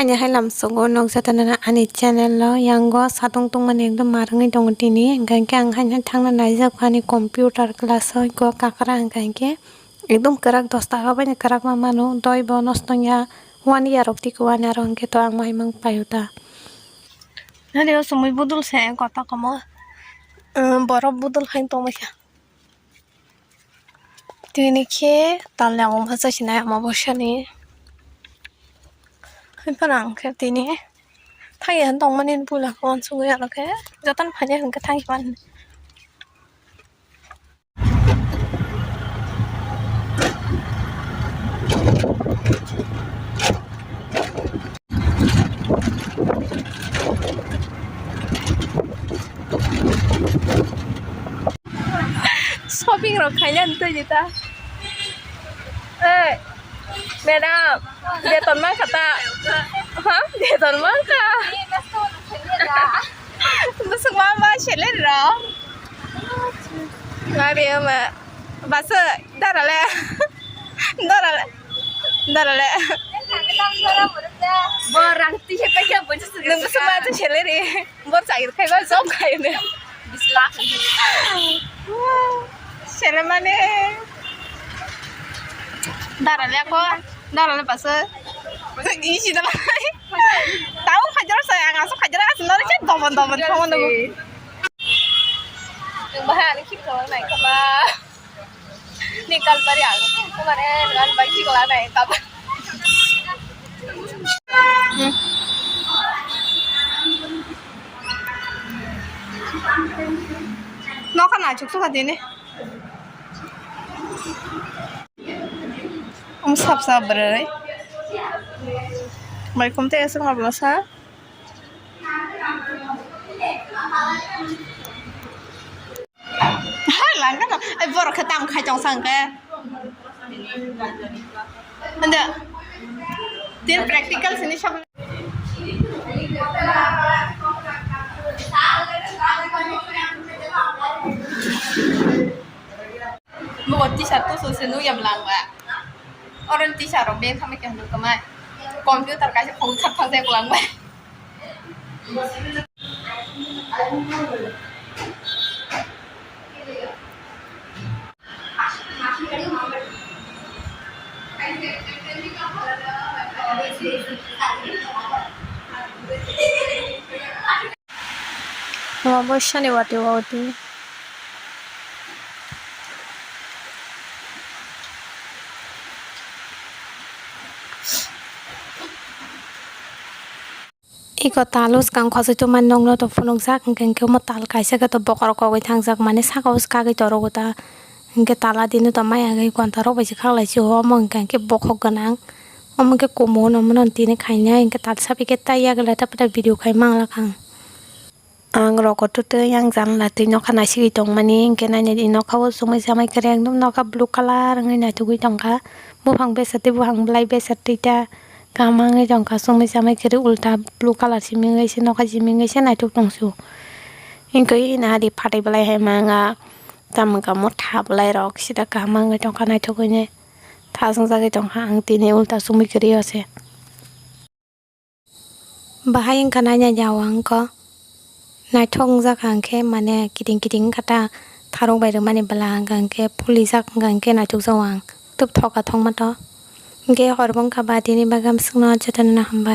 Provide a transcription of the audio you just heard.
hanya hai lam songo nok jatana ani channel lo yango satung tung mane ekdom marangai dong tini engkangke ang hanya thangna naijak ani computer class hoi go kakra engkangke ekdom kerak 10 taka bani kerak ma manu doi bo nostongya 1 year of tik 1 year engke to ang mai mang payuta nade somoi budul se kota kamo borof budul hain to maika tini ke talyang bhasa sinai amabosani Parang ke tini thay hẳn tông manin pula con suy ra cái cho tan phải hẳn cái thay văn shopping rồi khai nhận tôi gì ta ê madam dia ton mang kata hả dia ton mang ka besok mama chelet ro ngari ma basa darale darale borang ti he ka bonju nung semua tu chelet ri bor cai khai ba job khai ne bisla chelet mane darale ko darale basa isi dah tahu hajar saya ngasuk hajar sebenarnya cek doman kawan dulu yang bahan ini kita naik apa nikal bariang kemarin dengan bayi kalau naik apa nó kan acuk suka ini sab berai Mày không thể sinh hoạt là sao? Hai lần cái nào, ai vừa rồi tam khai trong sang cái, anh được, tiền practical sini siapa? Một t-shirt tuh susu yang belanga, orang t-shirt robek kami yang dulu kemai. Komputer kasih pengkat saya pulang baik. Mau bosnya nih wati. Iko talus kang khose to man nong no to phonok jak kang ke mo tal kaisa ka to bokor ko goi thang jak mane saka us ka ge toro gota ke tala dinu to maya ge kon taro bai khak lai chi ho mo kang ke bokhok ganang om ke komo no mon tine khaina ke tal sapi ke taya ge la ta pada video khai mang la khang ang ro ko to te yang jan la te no khana si tong mani ke na ni no khaw sumai samai kereng dum no ka blue color ngai na tu gui tong ka bo phang be sati bo hang blai be sati ta Kamang jong ka sumai samai kiri ulta blue color simingai se noka simingai se nai tuk tongsu ingkoi ina di phatai balai hai manga tamga mo tha balai rok sida kamang jong ka nai tuk ne tha sung jage jong ha ang tini ulta sumai kiri ase bahai ang kana nya jawang ko nai thong jak ang ke mane kiting kata tharong bai mane bala ang ke puli jak ang ke nai tuk jawang tup thoka thong ma to Ge horbong ka ba dini bagam sungno jatana hamba